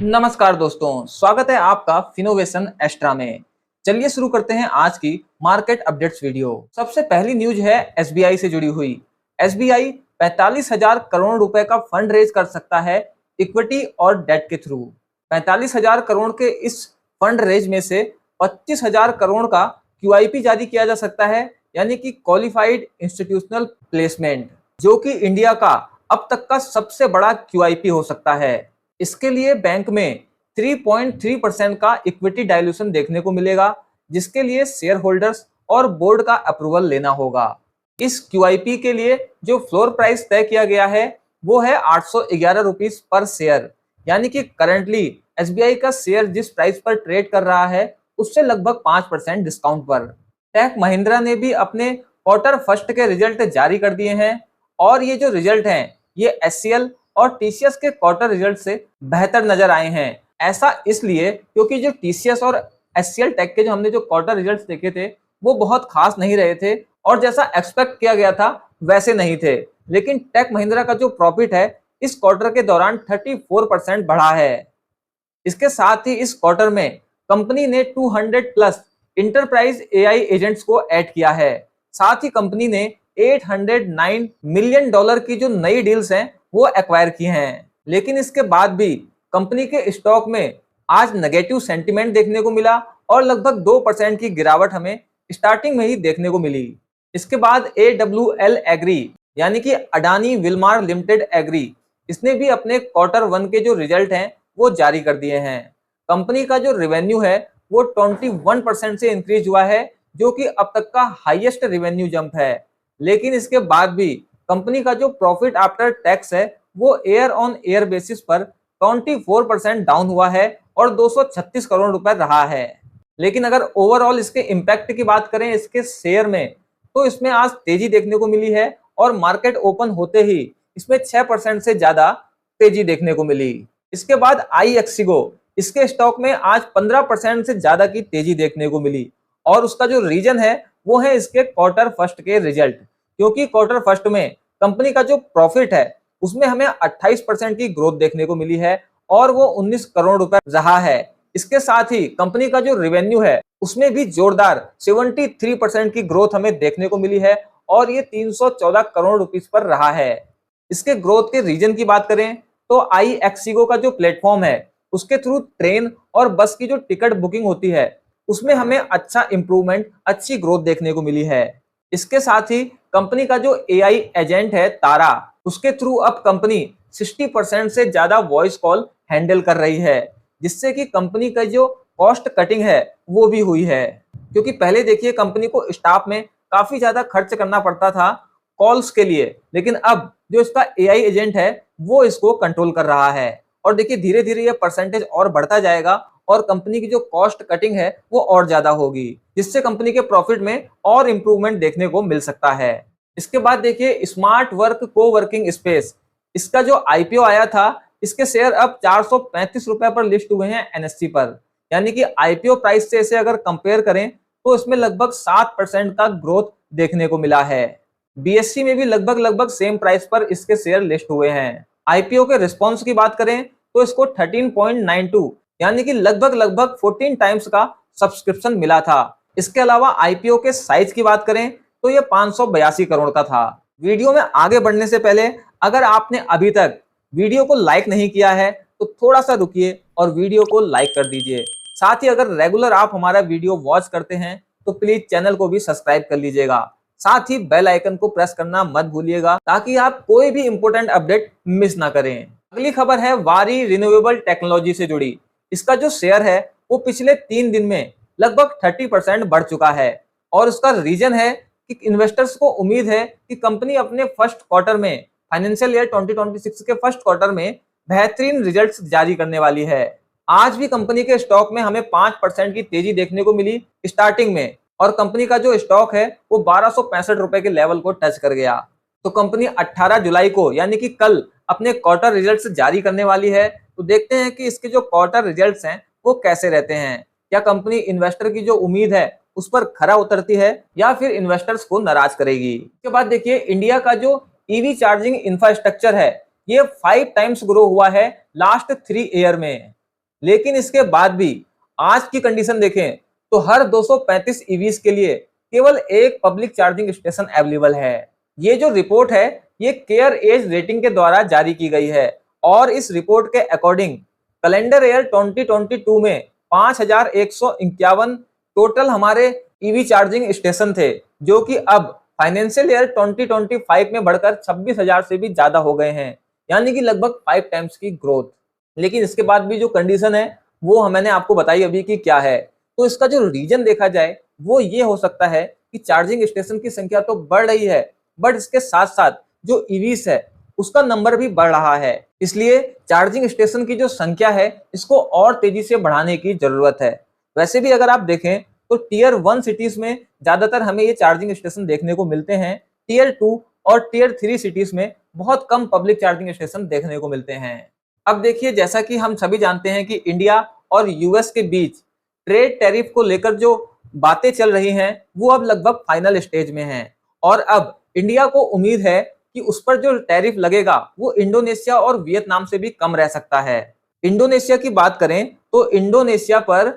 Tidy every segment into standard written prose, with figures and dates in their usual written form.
नमस्कार दोस्तों, स्वागत है आपका फिनोवेशन एक्स्ट्रा में। चलिए शुरू करते हैं आज की मार्केट अपडेट्स वीडियो। सबसे पहली न्यूज है एसबीआई से जुड़ी हुई। एसबीआई 45,000 करोड़ रुपए का फंड रेज कर सकता है इक्विटी और डेट के थ्रू। 45,000 करोड़ के इस फंड रेज में से 25,000 करोड़ का क्यूआईपी जारी किया जा सकता है, यानी कि क्वालिफाइड इंस्टीट्यूशनल प्लेसमेंट, जो कि इंडिया का अब तक का सबसे बड़ा क्यूआईपी हो सकता है। इसके लिए बैंक में 3.3% का इक्विटी डाइल्यूशन देखने को मिलेगा, जिसके लिए शेयर होल्डर्स और बोर्ड का अप्रूवल लेना होगा। इस क्यूआईपी के लिए जो फ्लोर प्राइस तय किया गया है वो है 811 रुपीज पर शेयर, यानी कि करंटली एसबीआई का शेयर जिस प्राइस पर ट्रेड कर रहा है उससे लगभग 5% डिस्काउंट पर। टेक महिंद्रा ने भी अपने क्वार्टर फर्स्ट के रिजल्ट जारी कर दिए हैं और ये जो रिजल्ट हैं ये एचसीएल और टीसीएस के क्वार्टर रिजल्ट से बेहतर नजर आए हैं। ऐसा इसलिए क्योंकि जो टीसीएस और एचसीएल टेक के जो हमने जो क्वार्टर रिजल्ट्स देखे थे वो बहुत खास नहीं रहे थे और जैसा एक्सपेक्ट किया गया था वैसे नहीं थे। लेकिन टेक महिंद्रा का जो प्रॉफिट है इस क्वार्टर के दौरान 34% बढ़ा है। इसके साथ ही इस क्वार्टर में कंपनी ने 200 प्लस इंटरप्राइज एआई एजेंट्स को ऐड किया है। साथ ही कंपनी ने $809 मिलियन की जो नई डील्स हैं वो एक्वायर किए हैं। लेकिन इसके बाद भी कंपनी के स्टॉक में आज नेगेटिव सेंटीमेंट देखने को मिला और लगभग 2% की गिरावट हमें स्टार्टिंग में ही देखने को मिली। इसके बाद AWL एग्री यानी कि अडानी विल्मार लिमिटेड एग्री, इसने भी अपने क्वार्टर 1 के जो रिजल्ट हैं वो जारी कर दिए हैं। कंपनी का जो रेवेन्यू है वो 21% से इंक्रीज हुआ है, जो कि अब तक का हाईएस्ट रेवेन्यू जंप है। लेकिन इसके बाद भी कंपनी का जो प्रॉफिट आफ्टर टैक्स है वो ईयर ऑन ईयर बेसिस पर 24% डाउन हुआ है और 236 करोड़ रुपए रहा है। लेकिन अगर ओवरऑल इसके इम्पैक्ट की बात करें इसके शेयर में, तो इसमें आज तेजी देखने को मिली है और मार्केट ओपन होते ही इसमें 6% से ज्यादा तेजी देखने को मिली। इसके बाद आईएक्सिगो, इसके स्टॉक में आज 15% से ज्यादा की तेजी देखने को मिली और उसका जो रीजन है वो है इसके क्वार्टर फर्स्ट के रिजल्ट, क्योंकि क्वार्टर फर्स्ट में कंपनी का जो प्रॉफिट है उसमें हमें 28% की ग्रोथ देखने को मिली है और वो 19 करोड़ रुपए रहा है। इसके साथ ही कंपनी का जो रेवेन्यू है उसमें भी जोरदार 73% की ग्रोथ हमें देखने को मिली है और ये 314 करोड़ रुपीस पर रहा है। इसके ग्रोथ के रीजन की बात करें तो आईएक्सिगो का जो प्लेटफॉर्म है उसके थ्रू ट्रेन और बस की जो टिकट बुकिंग होती है उसमें हमें अच्छा इंप्रूवमेंट, अच्छी ग्रोथ देखने को मिली है। इसके साथ ही कंपनी का जो एआई एजेंट है तारा, उसके थ्रू अब कंपनी 60% से ज्यादा वॉइस कॉल हैंडल कर रही है, जिससे कि कंपनी का जो कॉस्ट कटिंग है वो भी हुई है। क्योंकि पहले देखिए कंपनी को स्टाफ में काफी ज्यादा खर्च करना पड़ता था कॉल्स के लिए, लेकिन अब जो इसका एआई एजेंट है वो इसको कंट्रोल कर रहा है और देखिए धीरे धीरे ये परसेंटेज और बढ़ता जाएगा और कंपनी की जो कॉस्ट कटिंग है वो और ज्यादा होगी, जिससे कंपनी के प्रॉफिट में और इंप्रूवमेंट देखने को मिल सकता है। इसके बाद देखिए स्मार्ट वर्क को वर्किंग स्पेस, इसका जो आईपीओ आया था इसके शेयर अब 435 रुपए पर लिस्ट हुए हैं एनएससी पर, यानी कि आईपीओ प्राइस से इसे अगर कंपेयर करें तो इसमें लगभग 7% का ग्रोथ देखने को मिला है। बीएससी में भी लगभग सेम प्राइस पर इसके शेयर लिस्ट हुए हैं। आईपीओ के रिस्पॉन्स की बात करें तो इसको 13.92 यानी कि लगभग 14 टाइम्स का सब्सक्रिप्शन मिला था। इसके अलावा आईपीओ के साइज की बात करें तो ये 582 करोड़ का था। वीडियो में आगे बढ़ने से पहले अगर आपने अभी तक वीडियो को लाइक नहीं किया है तो थोड़ा सा रुकिए और वीडियो को लाइक कर दीजिए। साथ ही अगर रेगुलर आप हमारा वीडियो वॉच करते हैं तो प्लीज चैनल को भी सब्सक्राइब कर लीजिएगा। साथ ही बेल आइकन को प्रेस करना मत भूलिएगा ताकि आप कोई भी इंपोर्टेंट अपडेट मिस ना करें। अगली खबर है वारी रिन्यूएबल टेक्नोलॉजी से जुड़ी। इसका जो शेयर है वो पिछले 3 दिन में लगभग 30% बढ़ चुका है और उसका रीजन है कि इन्वेस्टर्स को उम्मीद है कि कंपनी अपने फर्स्ट क्वार्टर में, फाइनेंशियल ईयर 2026 के फर्स्ट क्वार्टर में बेहतरीन रिजल्ट्स जारी करने वाली है। आज भी कंपनी के स्टॉक में हमें 5% की तेजी देखने को मिली स्टार्टिंग में और कंपनी का जो स्टॉक है वो 1265 रुपए के लेवल को टच कर गया। तो कंपनी 18 जुलाई को यानी कि कल अपने क्वार्टर रिजल्ट्स जारी करने वाली है। तो देखते हैं कि इसके जो क्वार्टर रिजल्ट्स हैं वो कैसे रहते हैं। क्या कंपनी इन्वेस्टर की जो उम्मीद है उस पर खरा उतरती है या फिर इन्वेस्टर्स को नाराज करेगी। इसके बाद देखिए इंडिया का जो ईवी चार्जिंग इंफ्रास्ट्रक्चर है ये 5 टाइम्स ग्रो हुआ है लास्ट 3 ईयर में। लेकिन इसके बाद भी आज की कंडीशन देखें तो हर 235 ईवीज के लिए केवल एक पब्लिक चार्जिंग स्टेशन अवेलेबल है। ये जो रिपोर्ट है ये केयर एज रेटिंग के द्वारा जारी की गई है और इस रिपोर्ट के अकॉर्डिंग कैलेंडर ईयर 2022 में 5151 टोटल हमारे ईवी चार्जिंग स्टेशन थे, जो कि अब फाइनेंशियल ईयर 2025 में बढ़कर 26,000 से भी ज्यादा हो गए हैं, यानी कि लगभग 5 टाइम्स की ग्रोथ। लेकिन इसके बाद भी जो कंडीशन है वो मैंने आपको बताई अभी कि क्या है। तो इसका जो रीजन देखा जाए वो ये हो सकता है कि चार्जिंग स्टेशन की संख्या तो बढ़ रही है, बट इसके साथ साथ जो ईवीस है उसका नंबर भी बढ़ रहा है। इसलिए चार्जिंग स्टेशन की जो संख्या है इसको और तेजी से बढ़ाने की जरूरत है। वैसे भी अगर आप देखें तो टीयर 1 सिटीज में ज्यादातर हमें ये चार्जिंग स्टेशन देखने को मिलते हैं। टीयर 2 और टीयर 3 सिटीज में बहुत कम पब्लिक चार्जिंग स्टेशन देखने को मिलते हैं। अब देखिए, जैसा कि हम सभी जानते हैं कि इंडिया और यूएस के बीच ट्रेड टैरिफ को लेकर जो बातें चल रही हैं वो अब लगभग फाइनल स्टेज में हैं और अब इंडिया को उम्मीद है कि उस पर जो टैरिफ लगेगा वो इंडोनेशिया और वियतनाम से भी कम रह सकता है। इंडोनेशिया की बात करें तो इंडोनेशिया पर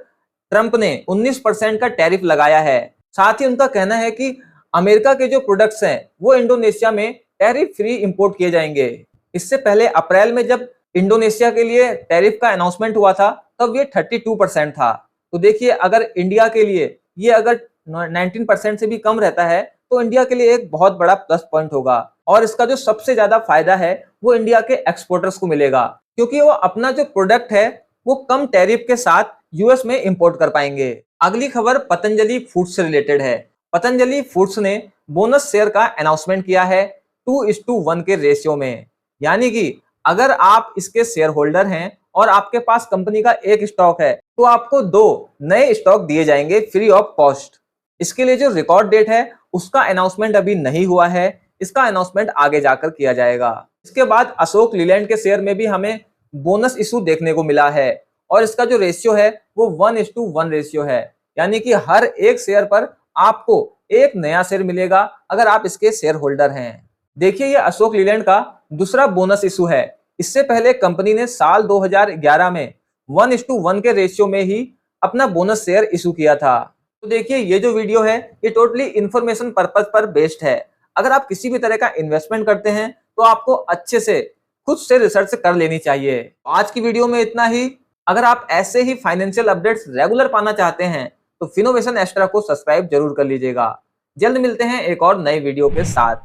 ट्रंप ने 19% का टैरिफ लगाया है। साथ ही उनका कहना है कि अमेरिका के जो प्रोडक्ट्स हैं वो इंडोनेशिया में टैरिफ फ्री इंपोर्ट किए जाएंगे। इससे पहले अप्रैल में जब इंडोनेशिया के लिए टैरिफ का अनाउंसमेंट हुआ था तब ये 32% था। तो देखिए, अगर इंडिया के लिए ये अगर 19% से भी कम रहता है तो इंडिया के लिए एक बहुत बड़ा प्लस पॉइंट होगा और इसका जो सबसे ज्यादा फायदा है वो इंडिया के एक्सपोर्टर्स को मिलेगा, क्योंकि वो अपना जो प्रोडक्ट है वो कम टैरिफ के साथ यूएस में इंपोर्ट कर पाएंगे। अगली खबर पतंजलि फूड्स से रिलेटेड है। पतंजलि फूड्स ने बोनस शेयर का अनाउंसमेंट किया है 2:1 के रेशियो में, यानी कि अगर आप इसके शेयर होल्डर हैं और आपके पास कंपनी का एक स्टॉक है तो आपको 2 नए स्टॉक दिए जाएंगे फ्री ऑफ कॉस्ट। इसके लिए जो रिकॉर्ड डेट है उसका अनाउंसमेंट अभी नहीं हुआ है, इसका अनाउंसमेंट आगे जाकर किया जाएगा। इसके बाद अशोक लीलैंड के शेयर में भी हमें बोनस इशू देखने को मिला है और इसका जो रेशियो है वो 1:1 रेशियो है, यानी कि हर एक शेयर पर आपको एक नया शेयर मिलेगा अगर आप इसके शेयर होल्डर हैं। देखिए, ये अशोक लीलैंड का दूसरा बोनस इशू है। इससे पहले कंपनी ने साल 2011 में 1:1 के रेशियो में ही अपना बोनस शेयर इशू किया था। तो देखिए, ये जो वीडियो है ये टोटली इंफॉर्मेशन पर्पज पर बेस्ड है। अगर आप किसी भी तरह का इन्वेस्टमेंट करते हैं तो आपको अच्छे से खुद से रिसर्च कर लेनी चाहिए। आज की वीडियो में इतना ही। अगर आप ऐसे ही फाइनेंशियल अपडेट्स रेगुलर पाना चाहते हैं तो फिनोवेशन एक्स्ट्रा को सब्सक्राइब जरूर कर लीजिएगा। जल्द मिलते हैं एक और नई वीडियो के साथ।